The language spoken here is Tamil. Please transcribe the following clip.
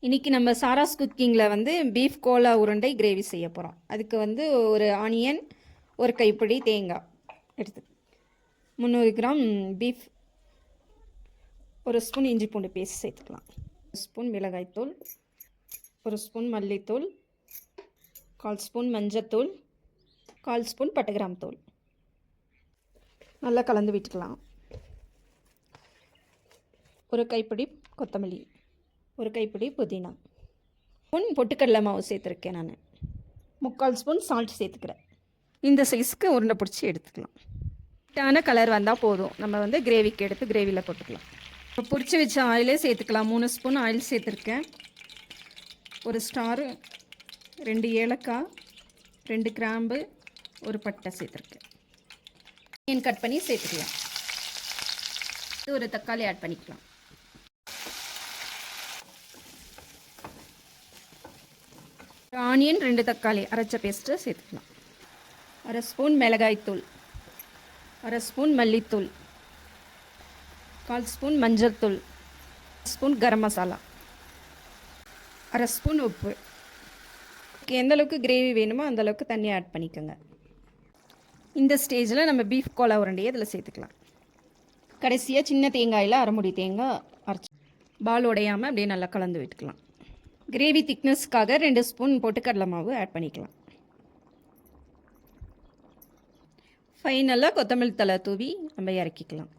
இன்றைக்கி நம்ம சாராஸ் குக்கிங்கில் வந்து பீஃப் கோலா உருண்டை கிரேவி செய்ய போகிறோம். அதுக்கு வந்து ஒரு ஆனியன், ஒரு கைப்பிடி தேங்காய் எடுத்து 300 கிராம் பீஃப், ஒரு ஸ்பூன் இஞ்சி பூண்டு பேஸ்ட் சேர்த்துக்கலாம், ஒரு ஸ்பூன் மிளகாய்த்தூள், ஒரு ஸ்பூன் மல்லித்தூள், 1/4 ஸ்பூன் மஞ்சத்தூள், 1/4 ஸ்பூன் பட்டைகிராம் தூள். நல்லா கலந்து விட்டுக்கலாம். ஒரு கைப்பிடி கொத்தமல்லி, ஒரு கைப்பிடி புதினா, ஸ்பூன் பொட்டுக்கடலை மாவு சேர்த்துருக்கேன் நான், 3/4 ஸ்பூன் சால்ட் சேர்த்துக்கிறேன். இந்த சைஸ்க்கு உருண்டை பிடிச்சி எடுத்துக்கலாம். டான கலர் வந்தால் போதும். நம்ம வந்து கிரேவிக்கு எடுத்து கிரேவியில் போட்டுக்கலாம். இப்போ பிடிச்சி வச்ச ஆயிலே சேர்த்துக்கலாம். 3 ஸ்பூன் ஆயில் சேர்த்துருக்கேன். ஒரு ஸ்டாரு, 2 ஏலக்காய், 2 கிராம்பு, ஒரு பட்டை சேர்த்துருக்கேன். ஆனியன் கட் பண்ணி சேர்த்துக்கலாம். ஒரு தக்காளி ஆட் பண்ணிக்கலாம். ஆனியன், 2 தக்காளி அரைச்ச பேஸ்ட்டு சேர்த்துக்கலாம். 1/2 ஸ்பூன் மிளகாய்த்தூள், 1/2 ஸ்பூன் மல்லித்தூள், 1/4 ஸ்பூன் மஞ்சள் தூள், 1 ஸ்பூன் கரம் மசாலா, 1/2 ஸ்பூன் உப்பு. எந்த அளவுக்கு கிரேவி வேணுமோ அந்தளவுக்கு தண்ணி ஆட் பண்ணிக்கோங்க. இந்த ஸ்டேஜில் நம்ம பீஃப் கோலா உருண்டையை இதில் சேர்த்துக்கலாம். கடைசியாக சின்ன தேங்காயில் அரைமுடி தேங்காய் அரைச்சி பால் உடையாமல் அப்படியே நல்லா கலந்து விட்டுக்கலாம். கிரேவி திக்னஸ்க்காக 2 ஸ்பூன் பொட்டுக்கடலை மாவு ஆட் பண்ணிக்கலாம். ஃபைனலாக கொத்தமல்லி தழை தூவி நம்ம இறக்கிக்கலாம்.